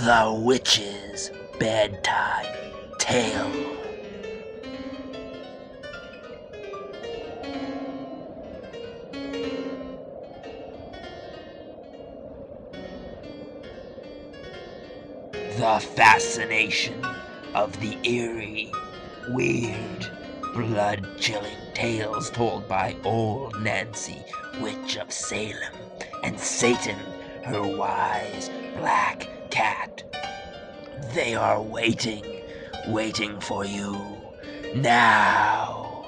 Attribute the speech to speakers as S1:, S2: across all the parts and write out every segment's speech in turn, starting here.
S1: The Witch's Bedtime Tale. The fascination of the eerie, weird, blood-chilling tales told by old Nancy, Witch of Salem, and Satan, her wise black cat. They are waiting for you now.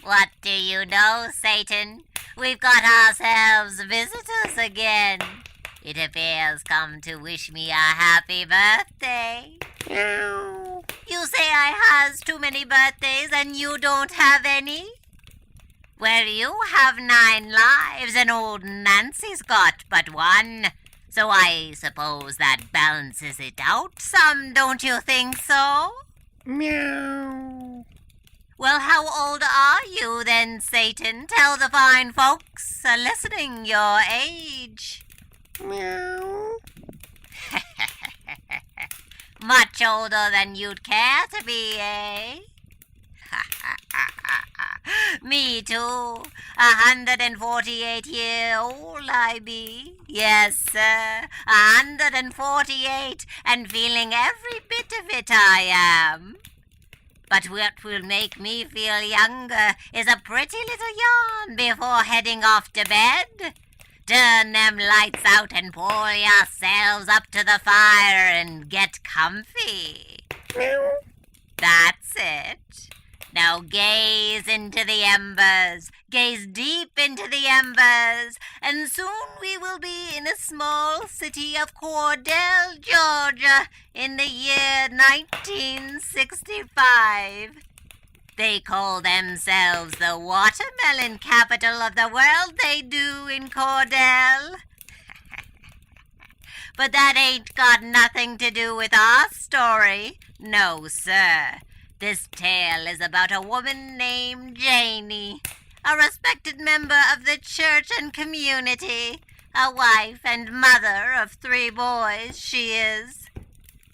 S2: What do you know, Satan? We've got ourselves visitors again. It appears come to wish me a happy birthday. You say I has too many birthdays and you don't have any? Well, you have 9 lives and old Nancy's got but 1. So I suppose that balances it out some, don't you think so?
S3: Meow.
S2: Well, how old are you then, Satan? Tell the fine folks listening your age.
S3: Meow.
S2: Much older than you'd care to be, eh? Me too. 148-year-old I be. Yes, sir. 148, and feeling every bit of it I am. But what will make me feel younger is a pretty little yarn before heading off to bed. Turn them lights out and pull yourselves up to the fire and get comfy.
S3: Meow.
S2: That's it. Now gaze into the embers, gaze deep into the embers, and soon we will be in the small city of Cordell, Georgia, in the year 1965. They call themselves the watermelon capital of the world, they do in Cordell. But that ain't got nothing to do with our story. No, sir. This tale is about a woman named Janie, a respected member of the church and community, a wife and mother of 3 boys she is.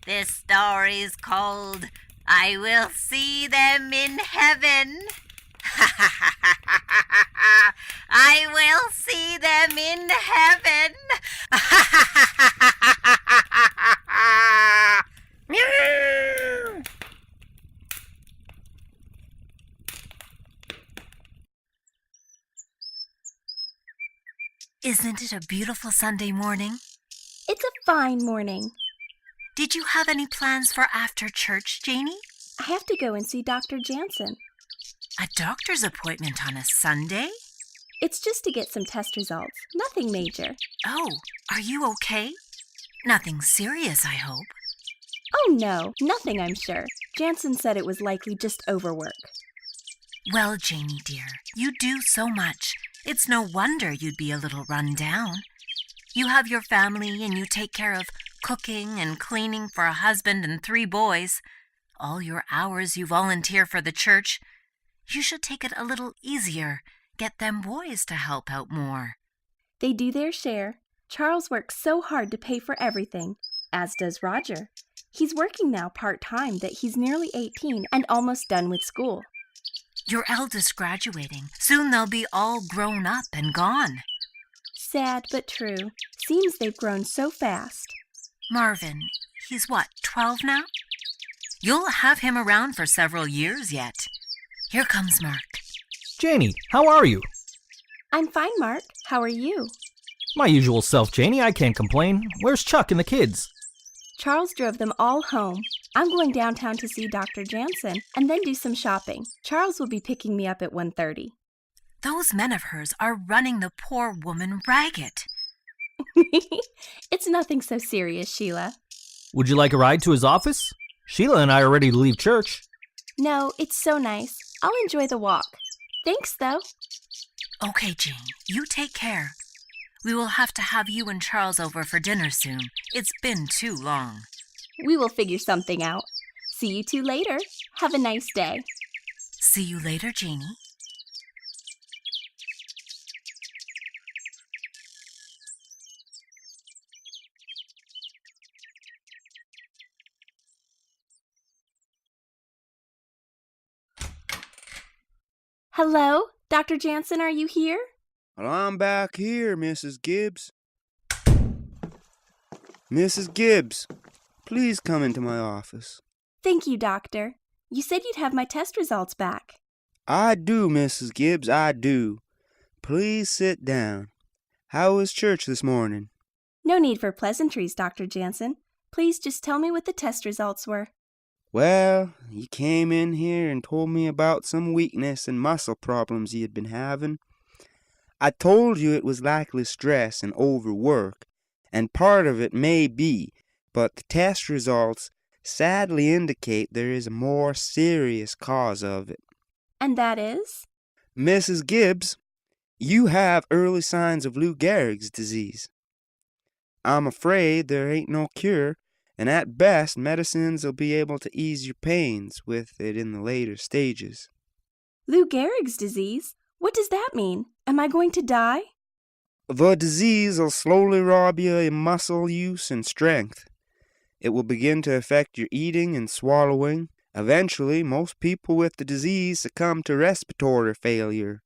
S2: This story's called I Will See Them in Heaven. I will see them in heaven.
S3: Meow.
S4: Isn't it a beautiful Sunday morning?
S5: It's a fine morning.
S4: Did you have any plans for after church, Janie?
S5: I have to go and see Dr. Jansen.
S4: A doctor's appointment on a Sunday?
S5: It's just to get some test results. Nothing major.
S4: Oh, are you okay? Nothing serious, I hope.
S5: Oh no, nothing I'm sure. Jansen said it was likely just overwork.
S4: Well, Janie dear, you do so much. It's no wonder you'd be a little run down. You have your family and you take care of cooking and cleaning for a husband and 3 boys. All your hours you volunteer for the church. You should take it a little easier. Get them boys to help out more.
S5: They do their share. Charles works so hard to pay for everything, as does Roger. He's working now part-time that he's nearly 18 and almost done with school.
S4: Your eldest graduating. Soon they'll be all grown up and gone.
S5: Sad but true. Seems they've grown so fast.
S4: Marvin, he's what, 12 now? You'll have him around for several years yet. Here comes Mark.
S6: Janie, how are you?
S5: I'm fine, Mark. How are you?
S6: My usual self, Janie. I can't complain. Where's Chuck and the kids?
S5: Charles drove them all home. I'm going downtown to see Dr. Jansen and then do some shopping. Charles will be picking me up at 1:30.
S4: Those men of hers are running the poor woman ragged.
S5: It's nothing so serious, Sheila.
S6: Would you like a ride to his office? Sheila and I are ready to leave church.
S5: No, it's so nice. I'll enjoy the walk. Thanks, though.
S4: Okay, Jane, you take care. We will have to have you and Charles over for dinner soon. It's been too long.
S5: We will figure something out. See you two later. Have a nice day.
S4: See you later, Janie.
S5: Hello? Dr. Jansen, are you here?
S7: Well, I'm back here, Mrs. Gibbs. Mrs. Gibbs, please come into my office.
S5: Thank you, Doctor. You said you'd have my test results back.
S7: I do, Mrs. Gibbs, I do. Please sit down. How was church this morning?
S5: No need for pleasantries, Dr. Jansen. Please just tell me what the test results were.
S7: Well, you came in here and told me about some weakness and muscle problems you had been having. I told you it was likely stress and overwork, and part of it may be, but the test results sadly indicate there is a more serious cause of it.
S5: And that is?
S7: Mrs. Gibbs, you have early signs of Lou Gehrig's disease. I'm afraid there ain't no cure, and at best medicines will be able to ease your pains with it in the later stages.
S5: Lou Gehrig's disease? What does that mean? Am I going to die?
S7: The disease will slowly rob you of muscle use and strength. It will begin to affect your eating and swallowing. Eventually, most people with the disease succumb to respiratory failure.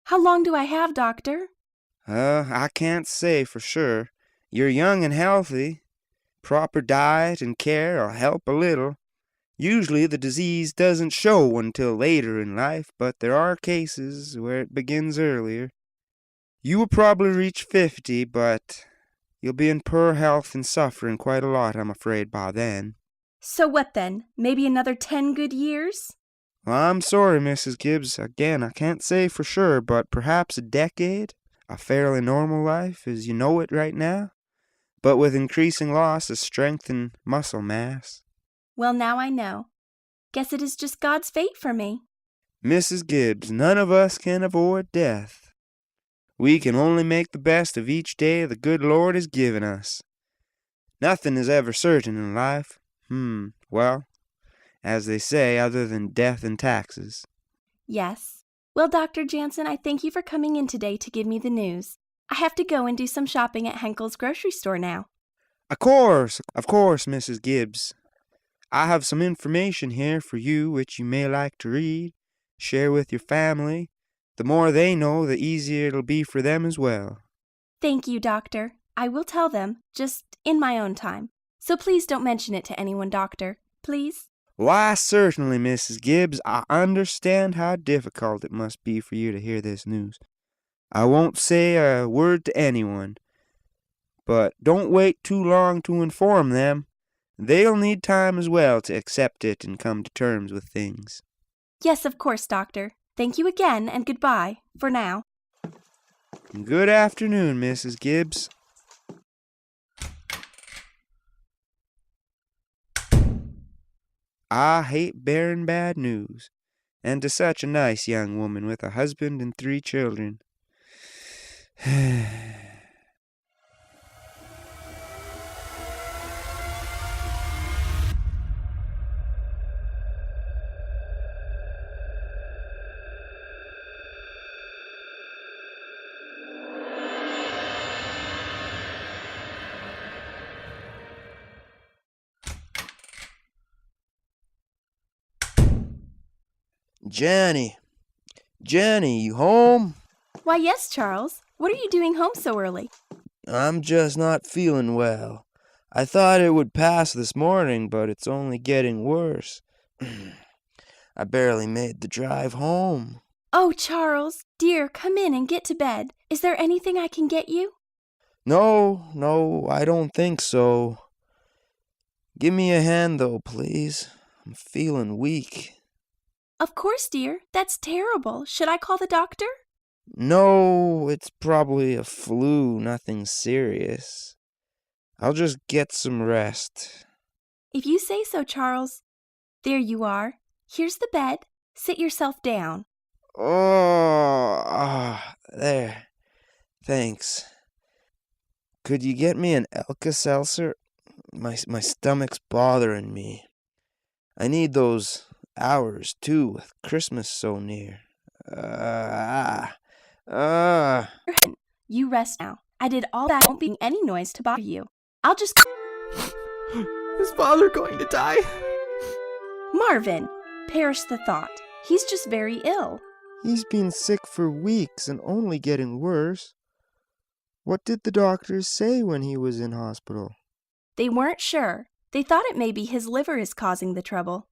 S5: How long do I have, Doctor?
S7: I can't say for sure. You're young and healthy. Proper diet and care will help a little. Usually the disease doesn't show until later in life, but there are cases where it begins earlier. You will probably reach 50, but you'll be in poor health and suffering quite a lot, I'm afraid, by then.
S5: So what then? Maybe another 10 good years?
S7: Well, I'm sorry, Mrs. Gibbs. Again, I can't say for sure, but perhaps a decade? A fairly normal life as you know it right now, but with increasing loss of strength and muscle mass.
S5: Well, now I know. Guess it is just God's fate for me.
S7: Mrs. Gibbs, none of us can avoid death. We can only make the best of each day the good Lord has given us. Nothing is ever certain in life. Well, as they say, other than death and taxes.
S5: Yes. Well, Dr. Jansen, I thank you for coming in today to give me the news. I have to go and do some shopping at Henkel's grocery store now.
S7: Of course, Mrs. Gibbs. I have some information here for you which you may like to read, share with your family. The more they know, the easier it'll be for them as well.
S5: Thank you, Doctor. I will tell them, just in my own time. So please don't mention it to anyone, Doctor. Please?
S7: Why, certainly, Mrs. Gibbs. I understand how difficult it must be for you to hear this news. I won't say a word to anyone. But don't wait too long to inform them. They'll need time as well to accept it and come to terms with things.
S5: Yes, of course, Doctor. Thank you again, and goodbye, for now.
S7: Good afternoon, Mrs. Gibbs. I hate bearing bad news, and to such a nice young woman with a husband and 3 children. Jenny, you home?
S5: Why, yes, Charles. What are you doing home so early?
S7: I'm just not feeling well. I thought it would pass this morning, but it's only getting worse. I barely made the drive home.
S5: Oh, Charles, dear, come in and get to bed. Is there anything I can get you?
S7: No, I don't think so. Give me a hand, though, please. I'm feeling weak.
S5: Of course, dear. That's terrible. Should I call the doctor?
S7: No, it's probably a flu, nothing serious. I'll just get some rest.
S5: If you say so, Charles. There you are. Here's the bed. Sit yourself down.
S7: There. Thanks. Could you get me an Alka-Seltzer? My stomach's bothering me. I need those hours, too, with Christmas so near.
S5: You rest now. I did all that. Won't be any noise to bother you. I'll just...
S6: Is father going to die?
S5: Marvin! Perish the thought. He's just very ill.
S7: He's been sick for weeks and only getting worse. What did the doctors say when he was in hospital?
S5: They weren't sure. They thought it may be his liver is causing the trouble.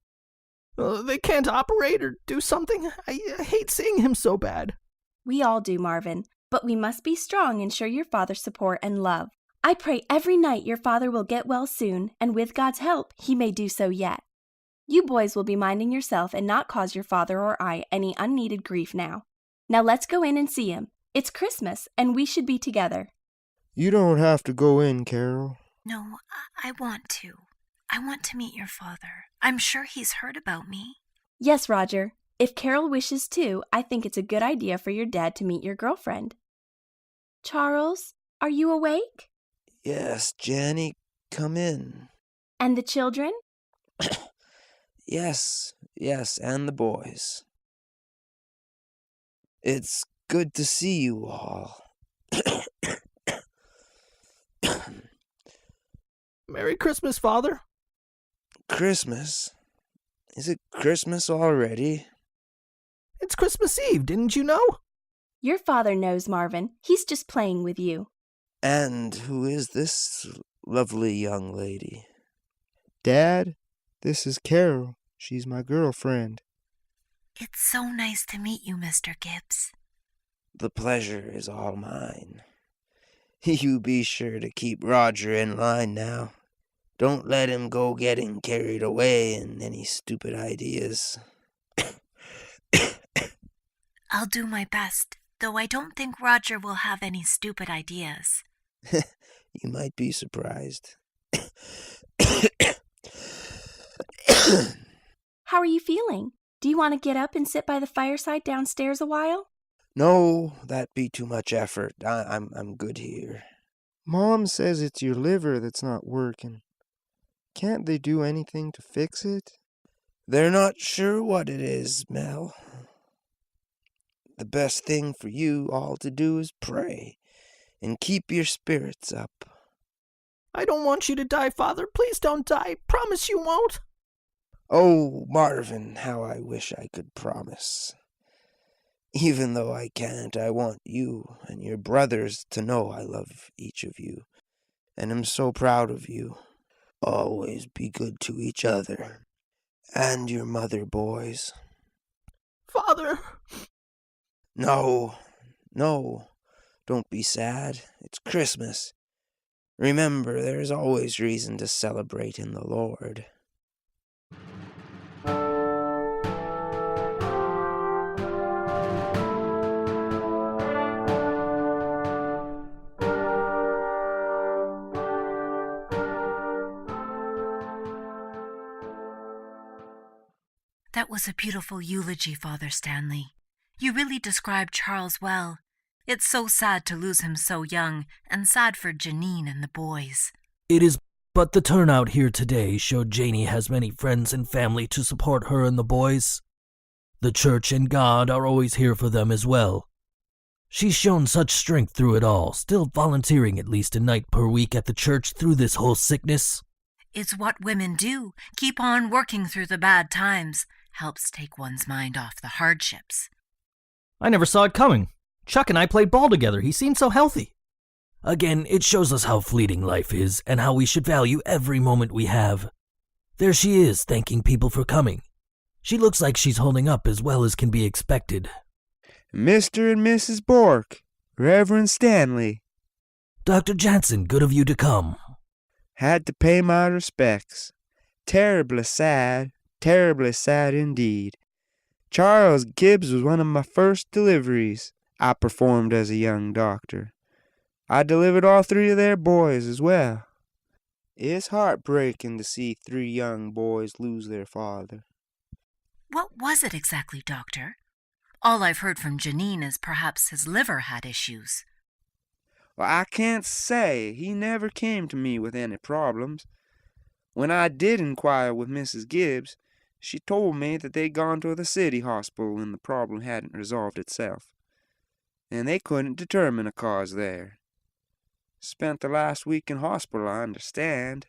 S6: They can't operate or do something? I hate seeing him so bad.
S5: We all do, Marvin, but we must be strong and show your father support and love. I pray every night your father will get well soon, and with God's help, he may do so yet. You boys will be minding yourself and not cause your father or I any unneeded grief now. Now let's go in and see him. It's Christmas, and we should be together.
S7: You don't have to go in, Carol.
S4: No, I want to. I want to meet your father. I'm sure he's heard about me.
S5: Yes, Roger. If Carol wishes to, I think it's a good idea for your dad to meet your girlfriend. Charles, are you awake?
S7: Yes, Jenny, come in.
S5: And the children?
S7: Yes, and the boys. It's good to see you all.
S6: Merry Christmas, Father.
S7: Christmas? Is it Christmas already?
S6: It's Christmas Eve, didn't you know?
S5: Your father knows, Marvin. He's just playing with you.
S7: And who is this lovely young lady? Dad, this is Carol. She's my girlfriend.
S4: It's so nice to meet you, Mr. Gibbs.
S7: The pleasure is all mine. You be sure to keep Roger in line now. Don't let him go getting carried away in any stupid ideas.
S4: I'll do my best, though I don't think Roger will have any stupid ideas.
S7: You might be surprised.
S5: How are you feeling? Do you want to get up and sit by the fireside downstairs a while?
S7: No, that'd be too much effort. I'm good here. Mom says it's your liver that's not working. Can't they do anything to fix it? They're not sure what it is, Mel. The best thing for you all to do is pray and keep your spirits up.
S6: I don't want you to die, Father. Please don't die. Promise you won't.
S7: Oh, Marvin, how I wish I could promise. Even though I can't, I want you and your brothers to know I love each of you, and am so proud of you. Always be good to each other. And your mother, boys.
S6: Father!
S7: No, don't be sad. It's Christmas. Remember, there's always reason to celebrate in the Lord.
S4: That was a beautiful eulogy, Father Stanley. You really described Charles well. It's so sad to lose him so young, and sad for Janine and the boys.
S6: It is, but the turnout here today showed Janie has many friends and family to support her and the boys. The church and God are always here for them as well. She's shown such strength through it all, still volunteering at least a night per week at the church through this whole sickness.
S4: It's what women do. Keep on working through the bad times. Helps take one's mind off the hardships.
S6: I never saw it coming. Chuck and I played ball together. He seemed so healthy. Again, it shows us how fleeting life is and how we should value every moment we have. There she is, thanking people for coming. She looks like she's holding up as well as can be expected.
S7: Mr. and Mrs. Bork, Reverend Stanley.
S6: Dr. Jansen, good of you to come.
S7: Had to pay my respects. Terribly sad indeed. Charles Gibbs was one of my first deliveries I performed as a young doctor. I delivered all 3 of their boys as well. It's heartbreaking to see 3 young boys lose their father.
S4: What was it exactly, Doctor? All I've heard from Janine is perhaps his liver had issues.
S7: Well, I can't say. He never came to me with any problems. When I did inquire with Mrs. Gibbs, she told me that they'd gone to the city hospital and the problem hadn't resolved itself. And they couldn't determine a cause there. Spent the last week in hospital, I understand.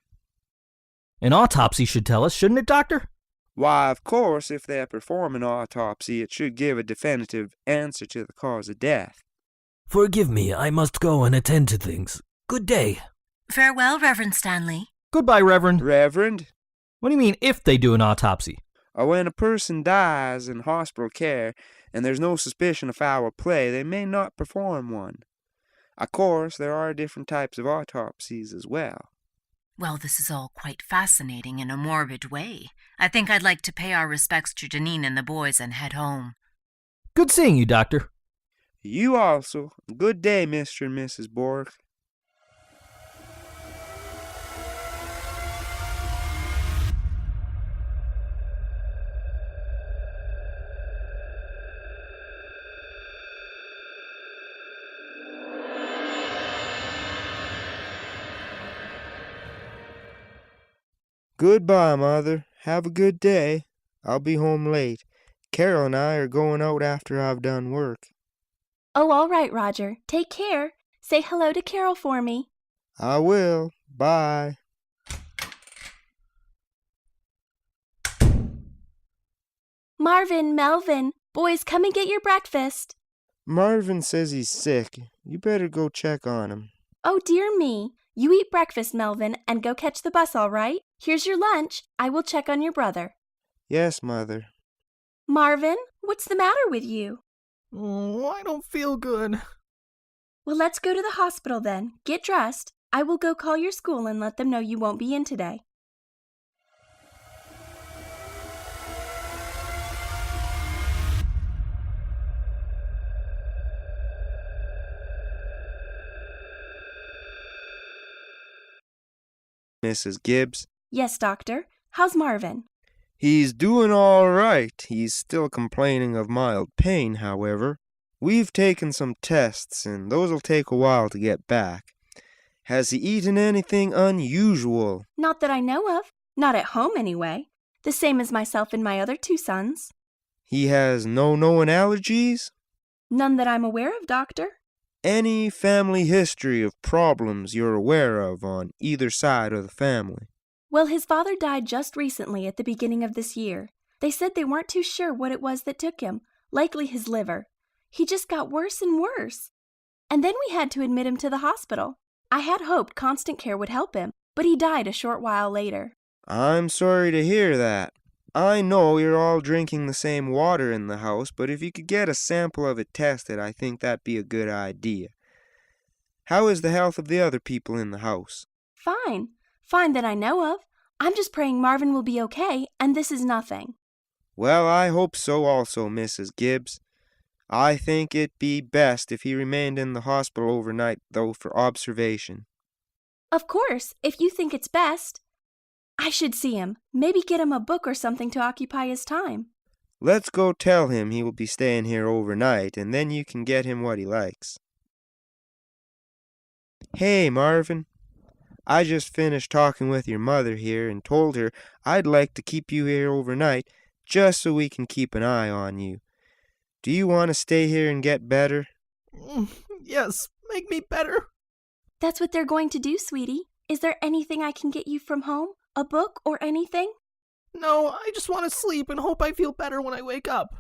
S6: An autopsy should tell us, shouldn't it, Doctor?
S7: Why, of course, if they perform an autopsy, it should give a definitive answer to the cause of death.
S6: Forgive me, I must go and attend to things. Good day.
S4: Farewell, Reverend Stanley.
S8: Goodbye, Reverend.
S7: Reverend,
S8: What do you mean, if they do an autopsy?
S7: when a person dies in hospital care and there's no suspicion of foul play, they may not perform one. Of course, there are different types of autopsies as well.
S4: Well, this is all quite fascinating in a morbid way. I think I'd like to pay our respects to Janine and the boys and head home.
S8: Good seeing you, Doctor.
S7: You also. Good day, Mr. and Mrs. Bork. Goodbye, Mother. Have a good day. I'll be home late. Carol and I are going out after I've done work.
S5: Oh, all right, Roger. Take care. Say hello to Carol for me.
S7: I will. Bye.
S5: Marvin, Melvin, boys, come and get your breakfast.
S7: Marvin says he's sick. You better go check on him.
S5: Oh, dear me. You eat breakfast, Melvin, and go catch the bus, all right? Here's your lunch. I will check on your brother.
S7: Yes, Mother.
S5: Marvin, what's the matter with you?
S8: Oh, I don't feel good.
S5: Well, let's go to the hospital then. Get dressed. I will go call your school and let them know you won't be in today.
S7: Mrs. Gibbs.
S5: Yes, doctor. How's Marvin?
S7: He's doing all right. He's still complaining of mild pain, however. We've taken some tests, and those'll take a while to get back. Has he eaten anything unusual?
S5: Not that I know of. Not at home, anyway. The same as myself and my other two sons.
S7: He has no known allergies?
S5: None that I'm aware of, doctor.
S7: Any family history of problems you're aware of on either side of the family?
S5: Well, his father died just recently at the beginning of this year. They said they weren't too sure what it was that took him, likely his liver. He just got worse and worse. And then we had to admit him to the hospital. I had hoped constant care would help him, but he died a short while later.
S7: I'm sorry to hear that. I know you're all drinking the same water in the house, but if you could get a sample of it tested, I think that'd be a good idea. How is the health of the other people in the house?
S5: Fine. Fine that I know of. I'm just praying Marvin will be okay, and this is nothing.
S7: Well, I hope so also, Mrs. Gibbs. I think it'd be best if he remained in the hospital overnight, though, for observation.
S5: Of course, if you think it's best. I should see him. Maybe get him a book or something to occupy his time.
S7: Let's go tell him he will be staying here overnight, and then you can get him what he likes. Hey, Marvin. I just finished talking with your mother here and told her I'd like to keep you here overnight just so we can keep an eye on you. Do you want to stay here and get better?
S8: Yes, make me better.
S5: That's what they're going to do, sweetie. Is there anything I can get you from home? A book or anything?
S8: No, I just want to sleep and hope I feel better when I wake up.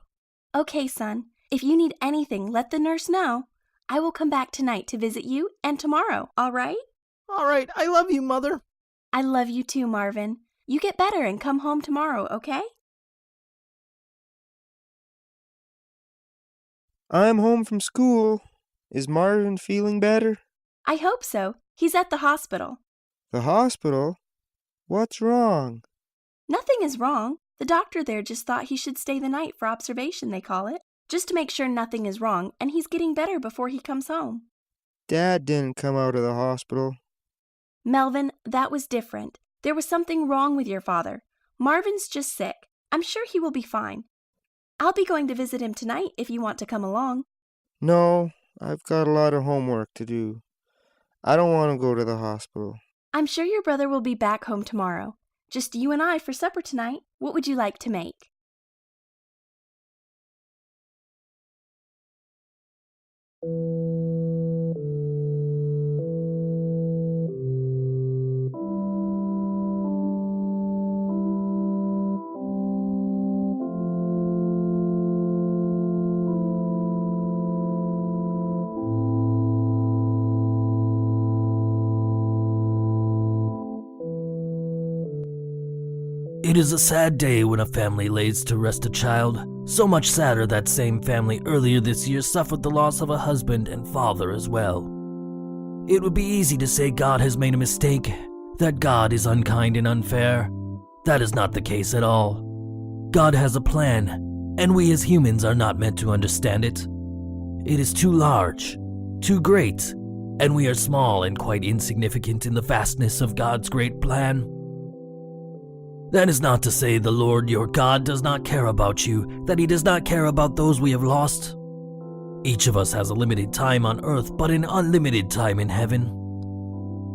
S5: Okay, son. If you need anything, let the nurse know. I will come back tonight to visit you and tomorrow, all right?
S8: All right, I love you, Mother.
S5: I love you too, Marvin. You get better and come home tomorrow, okay?
S7: I'm home from school. Is Marvin feeling better?
S5: I hope so. He's at the hospital.
S7: The hospital? What's wrong?
S5: Nothing is wrong. The doctor there just thought he should stay the night for observation, they call it, just to make sure nothing is wrong, and he's getting better before he comes home.
S7: Dad didn't come out of the hospital.
S5: Melvin, that was different. There was something wrong with your father. Marvin's just sick. I'm sure he will be fine. I'll be going to visit him tonight if you want to come along.
S7: No, I've got a lot of homework to do. I don't want to go to the hospital.
S5: I'm sure your brother will be back home tomorrow. Just you and I for supper tonight. What would you like to make?
S6: It is a sad day when a family lays to rest a child, so much sadder that same family earlier this year suffered the loss of a husband and father as well. It would be easy to say God has made a mistake, that God is unkind and unfair. That is not the case at all. God has a plan, and we as humans are not meant to understand it. It is too large, too great, and we are small and quite insignificant in the vastness of God's great plan. That is not to say the Lord your God does not care about you, that he does not care about those we have lost. Each of us has a limited time on earth, but an unlimited time in heaven.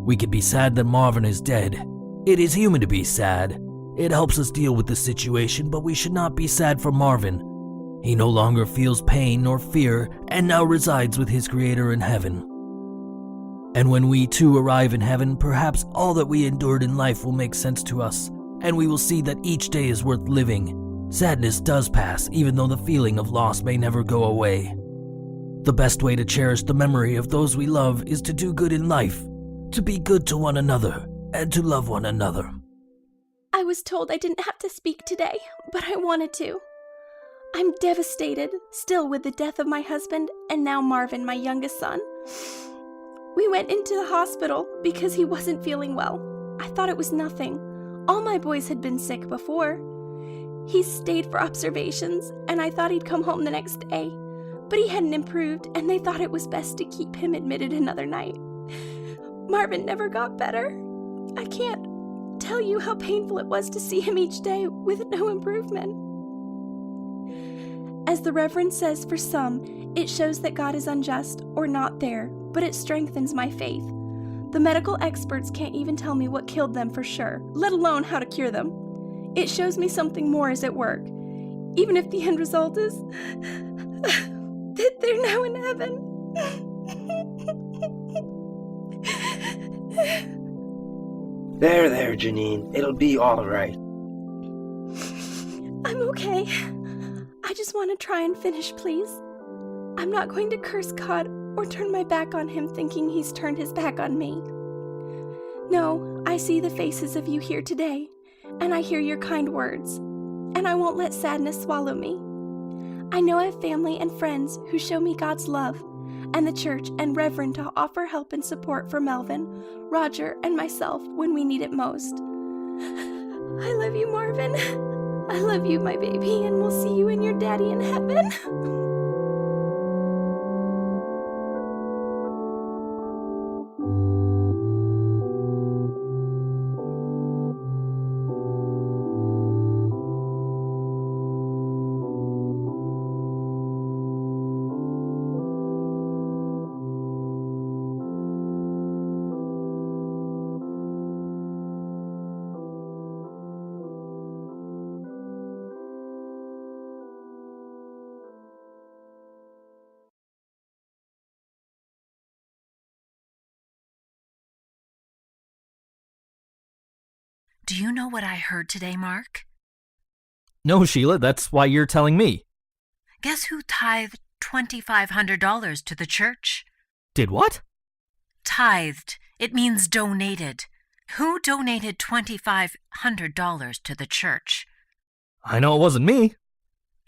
S6: We could be sad that Marvin is dead. It is human to be sad. It helps us deal with the situation, but we should not be sad for Marvin. He no longer feels pain nor fear, and now resides with his Creator in heaven. And when we too arrive in heaven, perhaps all that we endured in life will make sense to us, and we will see that each day is worth living. Sadness does pass, even though the feeling of loss may never go away. The best way to cherish the memory of those we love is to do good in life, to be good to one another, and to love one another.
S5: I was told I didn't have to speak today, but I wanted to. I'm devastated, still with the death of my husband, and now Marvin, my youngest son. We went into the hospital because he wasn't feeling well. I thought it was nothing. All my boys had been sick before. He stayed for observations, and I thought he'd come home the next day. But he hadn't improved, and they thought it was best to keep him admitted another night. Marvin never got better. I can't tell you how painful it was to see him each day with no improvement. As the Reverend says, for some, it shows that God is unjust or not there, but it strengthens my faith. The medical experts can't even tell me what killed them for sure, let alone how to cure them. It shows me something more is at work, even if the end result is that they're now in heaven.
S7: There, Janine. It'll be all right.
S5: I'm okay. I just want to try and finish, please. I'm not going to curse God or turn my back on him thinking he's turned his back on me. No, I see the faces of you here today, and I hear your kind words, and I won't let sadness swallow me. I know I have family and friends who show me God's love, and the church and Reverend to offer help and support for Melvin, Roger, and myself when we need it most. I love you, Marvin. I love you, my baby, and we'll see you and your daddy in heaven.
S4: Do you know what I heard today, Mark?
S8: No, Sheila, that's why you're telling me.
S4: Guess who tithed $2,500 to the church?
S8: Did what?
S4: Tithed. It means donated. Who donated $2,500 to the church?
S8: I know it wasn't me.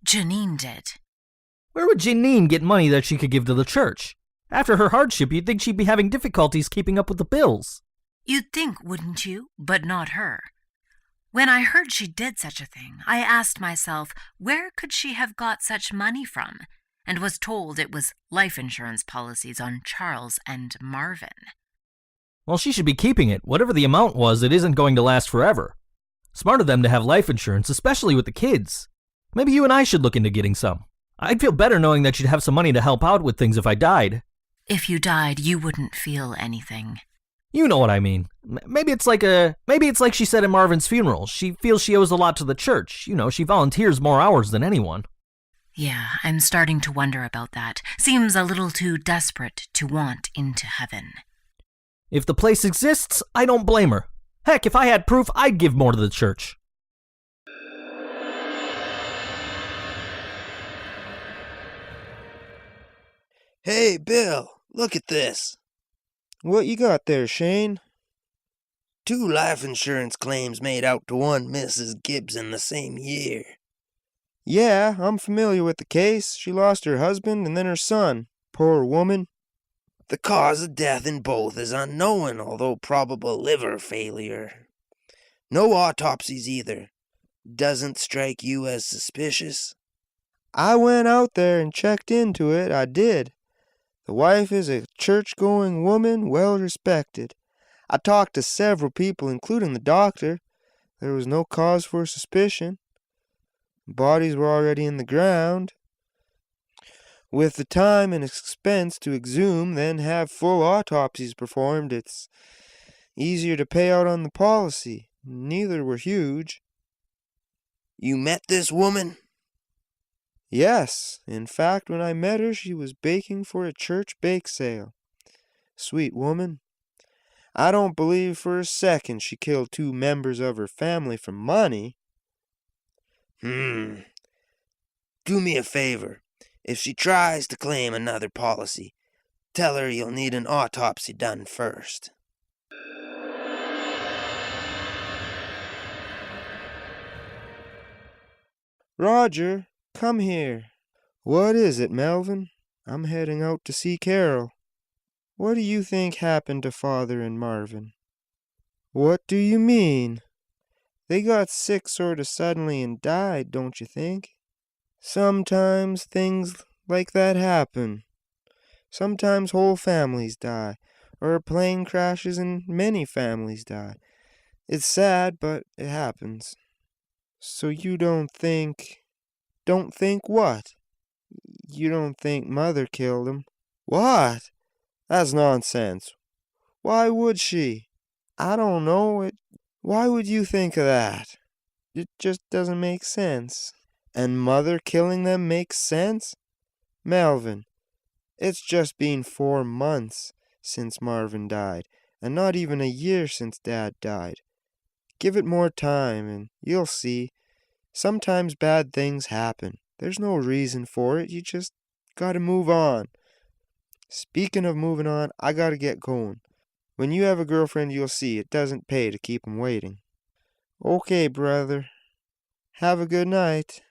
S4: Janine did.
S8: Where would Janine get money that she could give to the church? After her hardship, you'd think she'd be having difficulties keeping up with the bills.
S4: You'd think, wouldn't you? But not her. When I heard she did such a thing, I asked myself, where could she have got such money from? And was told it was life insurance policies on Charles and Marvin.
S8: Well, she should be keeping it. Whatever the amount was, it isn't going to last forever. Smart of them to have life insurance, especially with the kids. Maybe you and I should look into getting some. I'd feel better knowing that she'd have some money to help out with things if I died.
S4: If you died, you wouldn't feel anything.
S8: You know what I mean. Maybe it's like she said at Marvin's funeral. She feels she owes a lot to the church. You know, she volunteers more hours than anyone.
S4: Yeah, I'm starting to wonder about that. Seems a little too desperate to want into heaven.
S8: If the place exists, I don't blame her. Heck, if I had proof, I'd give more to the church.
S7: Hey, Bill, look at this. What you got there, Shane? 2 life insurance claims made out to one Mrs. Gibbs in the same year. Yeah, I'm familiar with the case. She lost her husband and then her son. Poor woman. The cause of death in both is unknown, although probable liver failure. No autopsies either. Doesn't strike you as suspicious? I went out there and checked into it, I did. The wife is a church-going woman, well respected. I talked to several people, including the doctor. There was no cause for suspicion. Bodies were already in the ground. With the time and expense to exhume, then have full autopsies performed, it's easier to pay out on the policy. Neither were huge. You met this woman? Yes. In fact, when I met her, she was baking for a church bake sale. Sweet woman. I don't believe for a second she killed 2 members of her family for money. Do me a favor. If she tries to claim another policy, tell her you'll need an autopsy done first. Roger, come here. What is it, Melvin? I'm heading out to see Carol. What do you think happened to Father and Marvin? What do you mean? They got sick sort of suddenly and died, don't you think? Sometimes things like that happen. Sometimes whole families die, or a plane crashes and many families die. It's sad, but it happens. So you don't think... Don't think what? You don't think Mother killed him? What? That's nonsense. Why would she? I don't know. Why would you think of that? It just doesn't make sense. And Mother killing them makes sense? Melvin, it's just been 4 months since Marvin died, and not even a year since Dad died. Give it more time, and you'll see. Sometimes bad things happen. There's no reason for it. You just gotta move on. Speaking of moving on, I gotta get going. When you have a girlfriend, you'll see it doesn't pay to keep 'em waiting. Okay, brother. Have a good night.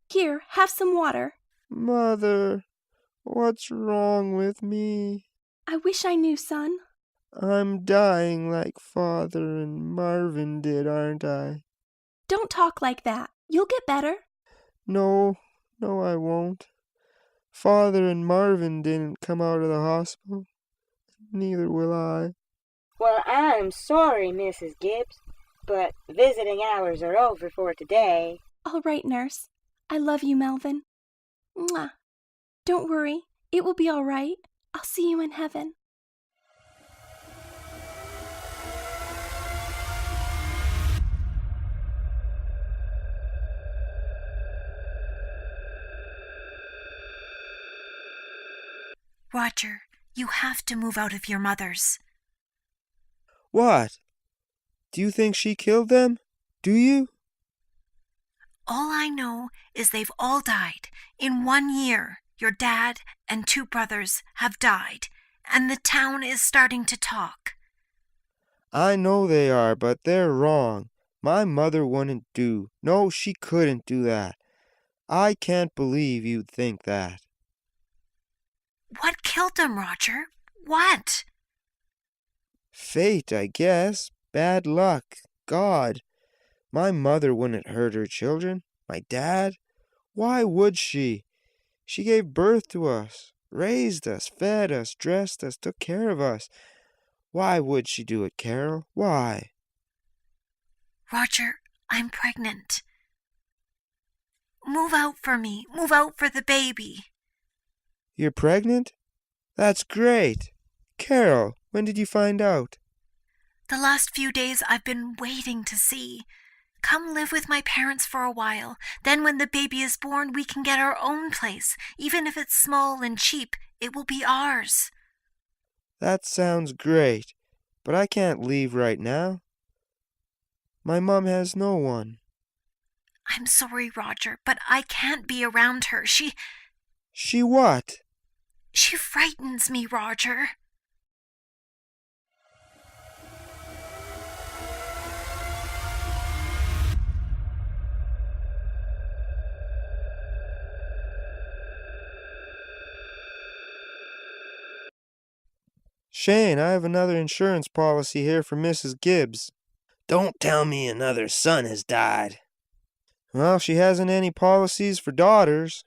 S5: Here, have some water.
S7: Mother, what's wrong with me?
S5: I wish I knew, son.
S7: I'm dying like Father and Marvin did, aren't I?
S5: Don't talk like that. You'll get better.
S7: No, I won't. Father and Marvin didn't come out of the hospital. Neither will I.
S9: Well, I'm sorry, Mrs. Gibbs, but visiting hours are over for today.
S5: All right, nurse. I love you, Melvin. Mwah. Don't worry. It will be all right. I'll see you in heaven.
S4: Roger, you have to move out of your mother's.
S7: What? Do you think she killed them? Do you?
S4: All I know is they've all died. In 1 year, your dad and 2 brothers have died, and the town is starting to talk.
S7: I know they are, but they're wrong. My mother wouldn't do. No, she couldn't do that. I can't believe you'd think that.
S4: What killed them, Roger? What?
S7: Fate, I guess. Bad luck. God. My mother wouldn't hurt her children. My dad? Why would she? She gave birth to us, raised us, fed us, dressed us, took care of us. Why would she do it, Carol? Why?
S4: Roger, I'm pregnant. Move out for me. Move out for the baby.
S7: You're pregnant? That's great. Carol, when did you find out?
S4: The last few days I've been waiting to see. Come live with my parents for a while. Then when the baby is born, we can get our own place. Even if it's small and cheap, it will be ours.
S7: That sounds great, but I can't leave right now. My mom has no one.
S4: I'm sorry, Roger, but I can't be around her. She
S7: What?
S4: frightens me, Roger.
S7: Shane, I have another insurance policy here for Mrs. Gibbs.
S1: Don't tell me another son has died.
S7: Well, she hasn't any policies for daughters.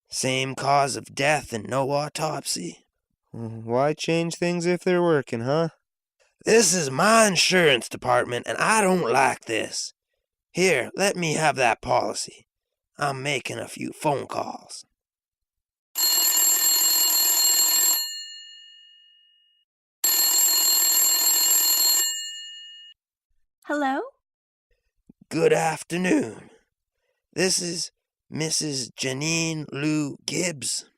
S1: Same cause of death and no autopsy.
S7: Why change things if they're working, huh?
S1: This is my insurance department, and I don't like this. Here, let me have that policy. I'm making a few phone calls.
S5: Hello?
S1: Good afternoon. This is Mrs. Janine Lou Gibbs.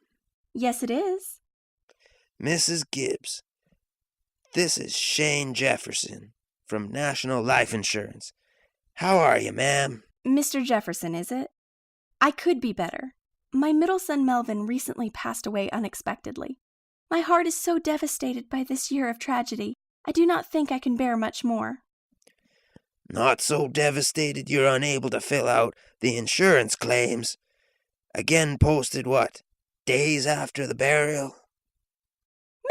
S5: Yes, it is.
S1: Mrs. Gibbs, this is Shane Jefferson from National Life Insurance. How are you, ma'am?
S5: Mr. Jefferson, is it? I could be better. My middle son Melvin recently passed away unexpectedly. My heart is so devastated by this year of tragedy, I do not think I can bear much more.
S1: Not so devastated you're unable to fill out the insurance claims. Again posted what? Days after the burial?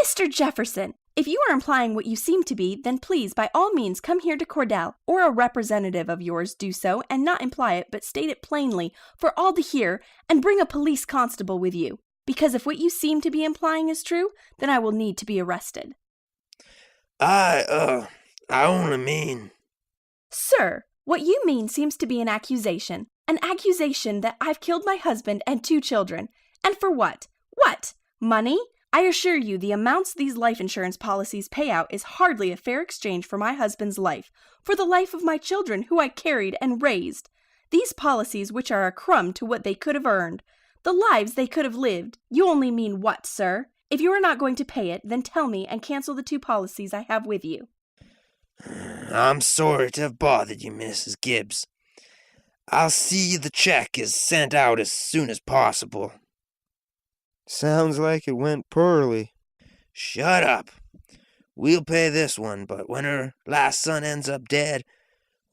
S5: Mr. Jefferson, if you are implying what you seem to be, then please, by all means, come here to Cordell, or a representative of yours do so, and not imply it, but state it plainly for all to hear, and bring a police constable with you. Because if what you seem to be implying is true, then I will need to be arrested.
S1: I only mean...
S5: Sir, what you mean seems to be an accusation that I've killed my husband and 2 children. And for what? What? Money? I assure you the amounts these life insurance policies pay out is hardly a fair exchange for my husband's life, for the life of my children who I carried and raised. These policies, which are a crumb to what they could have earned, the lives they could have lived, you only mean what, sir? If you are not going to pay it, then tell me and cancel the 2 policies I have with you.
S1: I'm sorry to have bothered you, Mrs. Gibbs. I'll see the check is sent out as soon as possible.
S7: Sounds like it went poorly.
S1: Shut up. We'll pay this one, but when her last son ends up dead,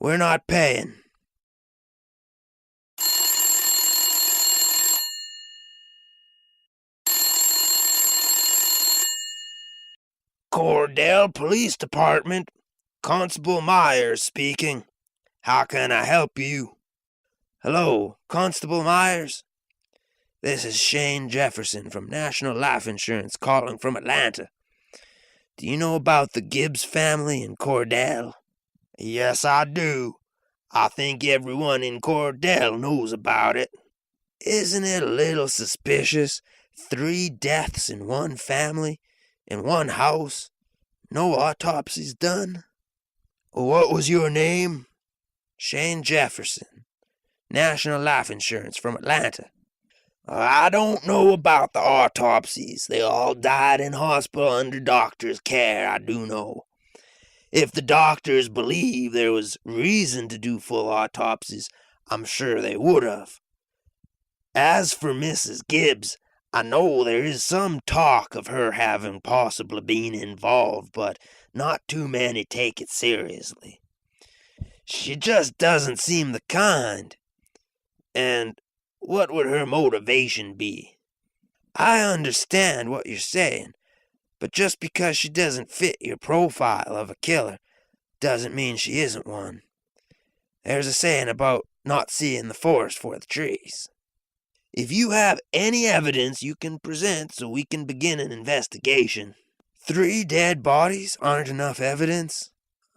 S1: we're not paying. Cordell Police Department. Constable Myers speaking. How can I help you? Hello, Constable Myers? This is Shane Jefferson from National Life Insurance calling from Atlanta. Do you know about the Gibbs family in Cordell? Yes, I do. I think everyone in Cordell knows about it. Isn't it a little suspicious? 3 deaths in one family, in one house, no autopsies done? What was your name? Shane Jefferson, National Life Insurance from Atlanta. I don't know about the autopsies. They all died in hospital under doctor's care, I do know. If the doctors believe there was reason to do full autopsies, I'm sure they would have. As for Mrs. Gibbs, I know there is some talk of her having possibly been involved, but not too many take it seriously. She just doesn't seem the kind. And what would her motivation be? I understand what you're saying, but just because she doesn't fit your profile of a killer doesn't mean she isn't one. There's a saying about not seeing the forest for the trees. If you have any evidence you can present so we can begin an investigation. 3 dead bodies aren't enough evidence?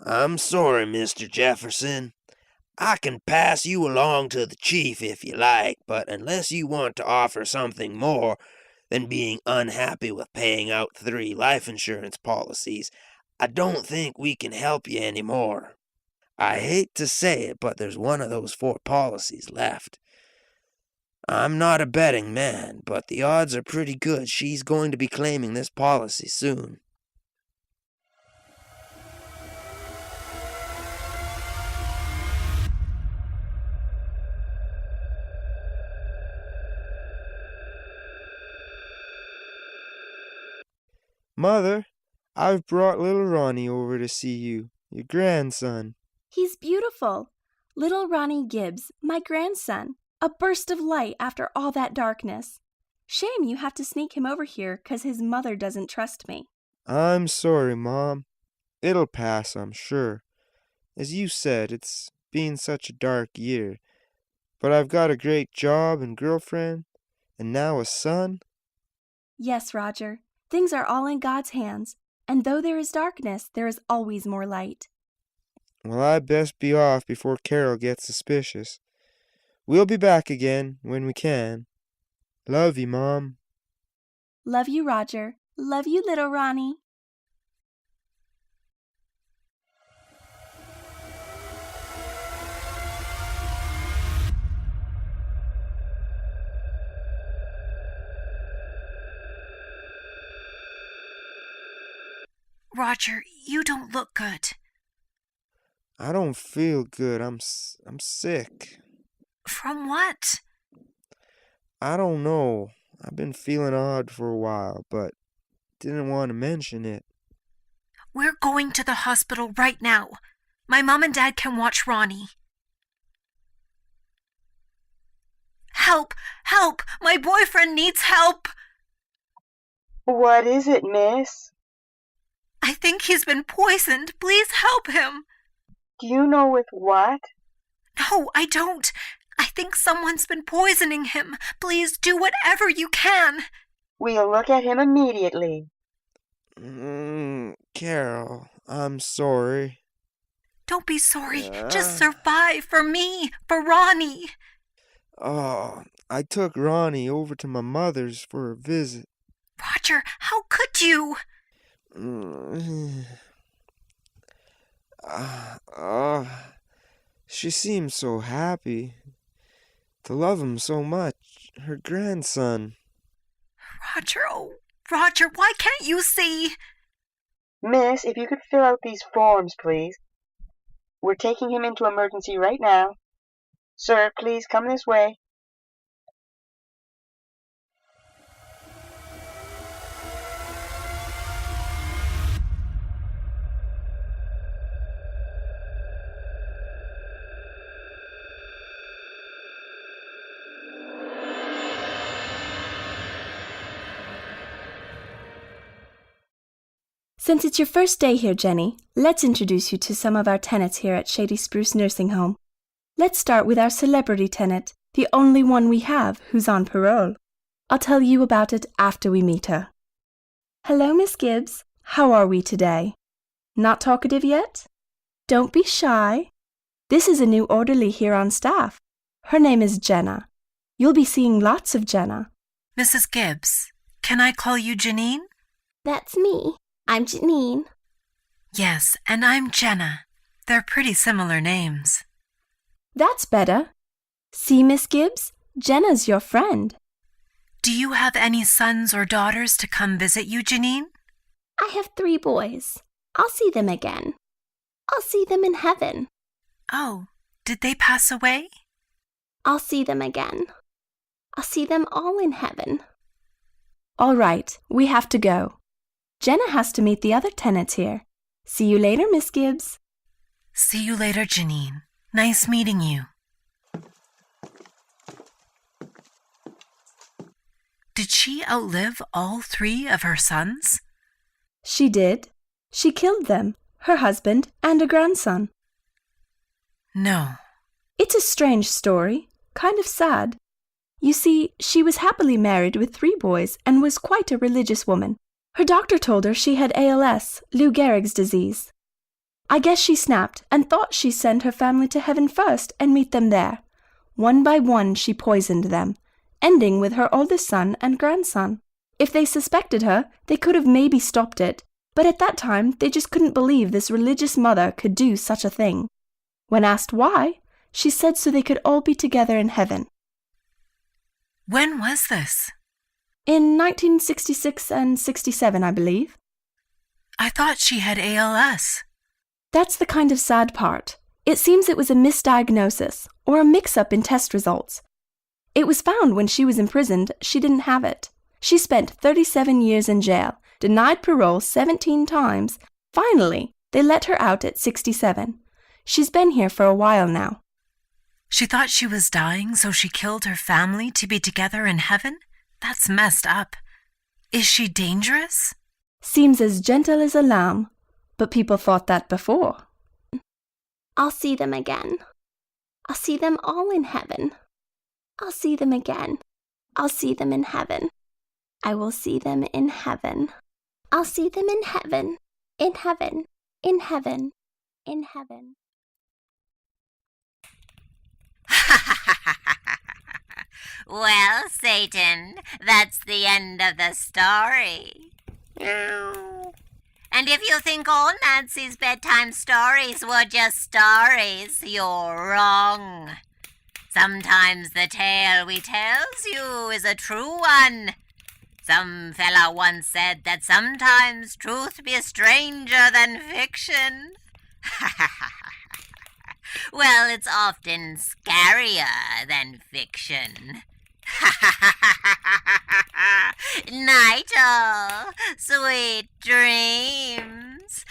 S1: I'm sorry, Mr. Jefferson. I can pass you along to the chief if you like, but unless you want to offer something more than being unhappy with paying out 3 life insurance policies, I don't think we can help you anymore. I hate to say it, but there's one of those 4 policies left. I'm not a betting man, but the odds are pretty good she's going to be claiming this policy soon.
S7: Mother, I've brought little Ronnie over to see you, your grandson.
S5: He's beautiful. Little Ronnie Gibbs, my grandson. A burst of light after all that darkness. Shame you have to sneak him over here 'cause his mother doesn't trust me.
S7: I'm sorry, Mom. It'll pass, I'm sure. As you said, it's been such a dark year. But I've got a great job and girlfriend, and now a son.
S5: Yes, Roger. Things are all in God's hands, and though there is darkness, there is always more light.
S7: Well, I'd best be off before Carol gets suspicious. We'll be back again when we can. Love you, Mom.
S5: Love you, Roger. Love you, little Ronnie.
S4: Roger, you don't look good.
S7: I don't feel good. I'm sick.
S4: From what?
S7: I don't know. I've been feeling odd for a while, but didn't want to mention it.
S4: We're going to the hospital right now. My mom and dad can watch Ronnie. Help! Help! My boyfriend needs help!
S9: What is it, miss?
S4: I think he's been poisoned. Please help him.
S9: Do you know with what?
S4: No, I don't. I think someone's been poisoning him. Please do whatever you can.
S9: We'll look at him immediately.
S7: Carol, I'm sorry.
S4: Don't be sorry. Just survive for me, for Ronnie.
S7: Oh, I took Ronnie over to my mother's for a visit.
S4: Roger, how could you?
S7: She seems so happy. To love him so much. Her grandson.
S4: Roger, oh, Roger, why can't you see?
S9: Miss, if you could fill out these forms, please. We're taking him into emergency right now. Sir, please come this way.
S5: Since it's your first day here, Jenny, let's introduce you to some of our tenants here at Shady Spruce Nursing Home. Let's start with our celebrity tenant, the only one we have who's on parole. I'll tell you about it after we meet her. Hello, Miss Gibbs. How are we today? Not talkative yet? Don't be shy. This is a new orderly here on staff. Her name is Jenna. You'll be seeing lots of Jenna.
S4: Mrs. Gibbs, can I call you Janine?
S5: That's me. I'm Janine.
S4: Yes, and I'm Jenna. They're pretty similar names.
S5: That's better. See, Miss Gibbs, Jenna's your friend.
S4: Do you have any sons or daughters to come visit you, Janine?
S5: I have 3 boys. I'll see them again. I'll see them in heaven.
S4: Oh, did they pass away?
S5: I'll see them again. I'll see them all in heaven. All right, we have to go. Jenna has to meet the other tenants here. See you later, Miss Gibbs.
S4: See you later, Janine. Nice meeting you. Did she outlive all 3 of her sons?
S5: She did. She killed them, her husband and a grandson.
S4: No.
S5: It's a strange story, kind of sad. You see, she was happily married with 3 boys and was quite a religious woman. Her doctor told her she had ALS, Lou Gehrig's disease. I guess she snapped and thought she'd send her family to heaven first and meet them there. One by one she poisoned them, ending with her oldest son and grandson. If they suspected her, they could have maybe stopped it, but at that time they just couldn't believe this religious mother could do such a thing. When asked why, she said so they could all be together in heaven.
S4: When was this?
S5: In 1966 and 67, I believe.
S4: I thought she had ALS.
S5: That's the kind of sad part. It seems it was a misdiagnosis, or a mix-up in test results. It was found when she was imprisoned she didn't have it. She spent 37 years in jail, denied parole 17 times. Finally, they let her out at 67. She's been here for a while now.
S4: She thought she was dying, so she killed her family to be together in heaven? That's messed up. Is she dangerous?
S5: Seems as gentle as a lamb, but people thought that before.
S10: I'll see them again. I'll see them all in heaven. I'll see them again. I'll see them in heaven. I will see them in heaven. I'll see them in heaven. In heaven. In heaven. In heaven.
S2: Well, Satan, that's the end of the story.
S3: Meow.
S2: And if you think all Nancy's bedtime stories were just stories, you're wrong. Sometimes the tale we tells you is a true one. Some fella once said that sometimes truth be stranger than fiction. Well, it's often scarier than fiction. Night all, sweet dreams.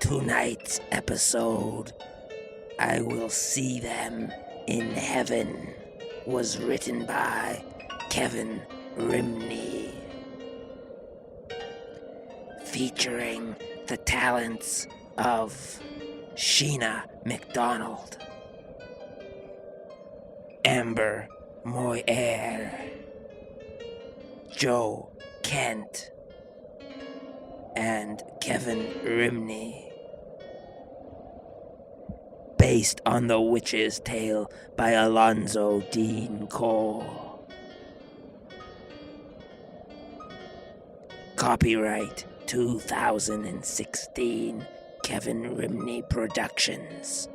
S1: Tonight's episode, I Will See Them in Heaven, was written by Kevin Rimney, featuring the talents of Sheena McDonald, Amber Moyer, Joe Kent, and Kevin Rimney. Based on The Witch's Tale by Alonzo Dean Cole. Copyright 2016, Kevin Rimney Productions.